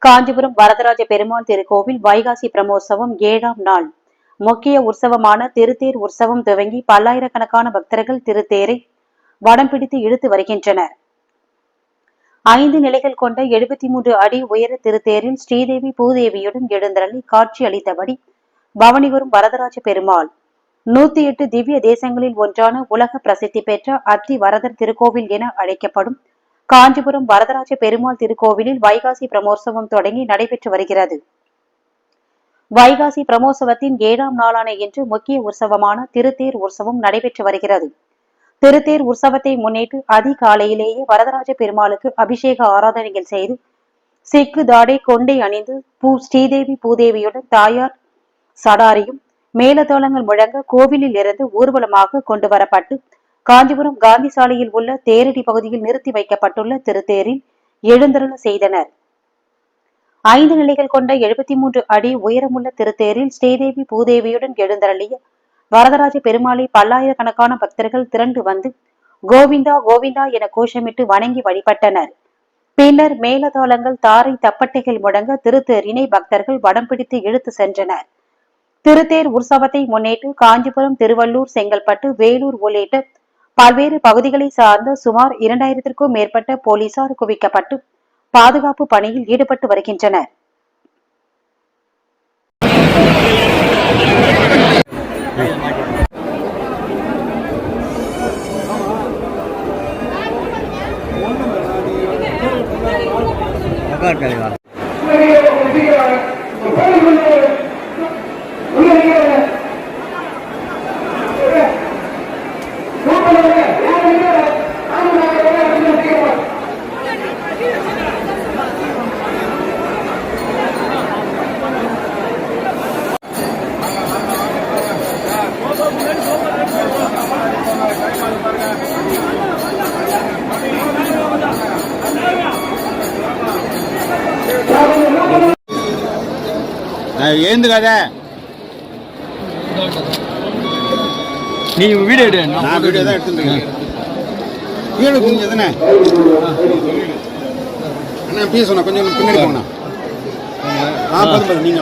காஞ்சிபுரம் வரதராஜ பெருமாள் திருக்கோவில் வைகாசி பிரமோற்சவம் 7ஆம் நாள். முக்கிய உற்சவமான திருத்தேர் உற்சவம் துவங்கி பல்லாயிரக்கணக்கான பக்தர்கள் திருத்தேரை வடம் பிடித்து இழுத்து வருகின்றனர். 5 நிலைகள் கொண்ட 73 அடி உயர திருத்தேரில் ஸ்ரீதேவி பூதேவியுடன் எழுந்தருளி காட்சி அளித்தபடி பவனி வரும் வரதராஜ பெருமாள் 108 திவ்ய தேசங்களில் ஒன்றான உலக பிரசித்தி பெற்ற அத்தி வரதர் திருக்கோவில் என அழைக்கப்படும் காஞ்சிபுரம் வரதராஜ பெருமாள் திருக்கோவிலில் வைகாசி பிரமோற்சவம் தொடங்கி நடைபெற்று வருகிறது. வைகாசி பிரமோற்சவத்தின் 7ஆம் நாளான இன்று முக்கிய உற்சவமான திருத்தேர் உற்சவம் நடைபெற்று வருகிறது. திருத்தேர் உற்சவத்தை முன்னிட்டு அதிகாலையிலேயே வரதராஜ பெருமாளுக்கு அபிஷேக ஆராதனைகள் செய்து சிக்கு தாடை கொண்டை அணிந்து ஸ்ரீதேவி பூதேவியுடன் தாயார் சடாரியும் மேலதாளங்கள் முழங்க கோவிலில் இருந்து ஊர்வலமாக கொண்டு வரப்பட்டு காஞ்சிபுரம் காந்தி சாலையில் உள்ள தேரடி பகுதியில் நிறுத்தி வைக்கப்பட்டுள்ள திருத்தேரில் எழுந்தருள செய்தனர். 5 நிலைகள் கொண்ட 73 அடி உயரமுள்ள திருத்தேரில் ஸ்ரீதேவி பூதேவியுடன் எழுந்தருளிய வரதராஜ பெருமாளை பல்லாயிரக்கணக்கான பக்தர்கள் திரண்டு வந்து கோவிந்தா கோவிந்தா என கோஷமிட்டு வணங்கி வழிபட்டனர். பின்னர் மேலதாளங்கள் தாரை தப்பட்டைகள் முழங்க திருத்தேரினை பக்தர்கள் வடம் பிடித்து இழுத்து சென்றனர். திருத்தேர் உற்சவத்தை முன்னிட்டு காஞ்சிபுரம், திருவள்ளூர், செங்கல்பட்டு, வேலூர் உள்ளிட்ட பல்வேறு பகுதிகளை சார்ந்த சுமார் 2000க்கும் மேற்பட்ட போலீசார் குவிக்கப்பட்டு பாதுகாப்பு பணியில் ஈடுபட்டு வருகின்றனர். ఏంది కదా நீ வீடியோ எடு. நான் வீடியோ தான் எடுத்துருக்கேன். வீடு கொஞ்சம் எதுனே அண்ணா பீஸ் சொன்னா கொஞ்சம் பின்னாடி போங்கண்ணா. போதும் நீங்க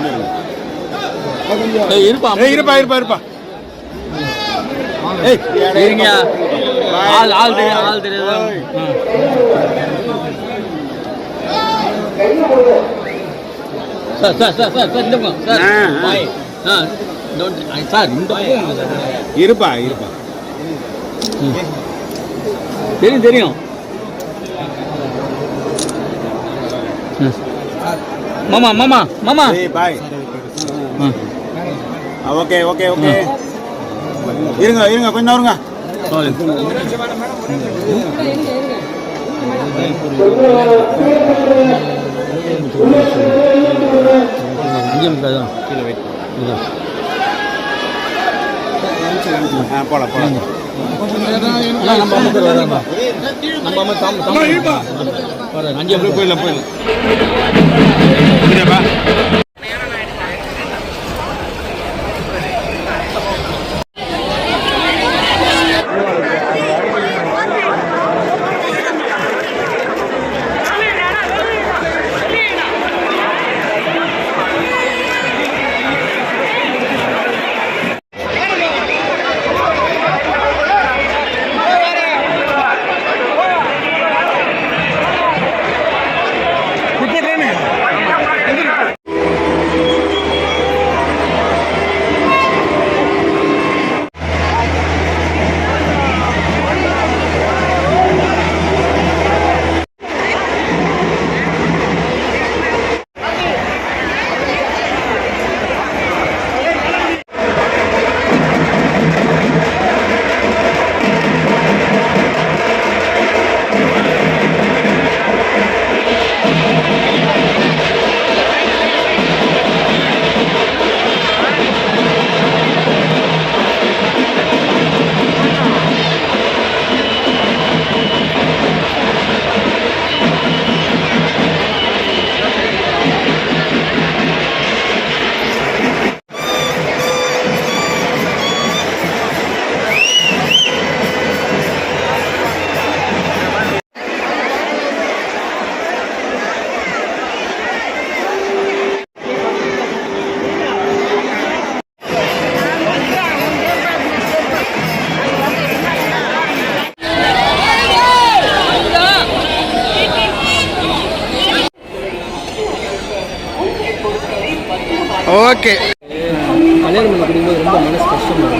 இருப்பா இருப்பா இருப்பா இருப்பா இருங்க. ஆள் தெரியாது. இருப்பா இருப்பா தெரியும். மாமா பாய். ஓகே ஓகே ஓகே இருங்க கொஞ்சம் வருங்க. போலாம் போயிடலாம். ஓகே. கல்யாணம் பண்ணி குடுக்கும்போது ரொம்ப மனசு கஷ்டமா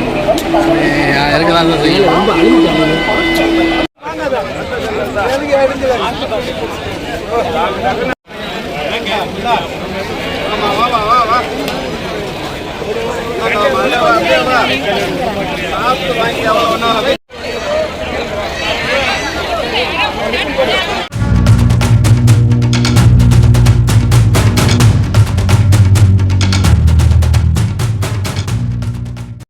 இருக்கலாம் தான் செய்யும். ரொம்ப அழுது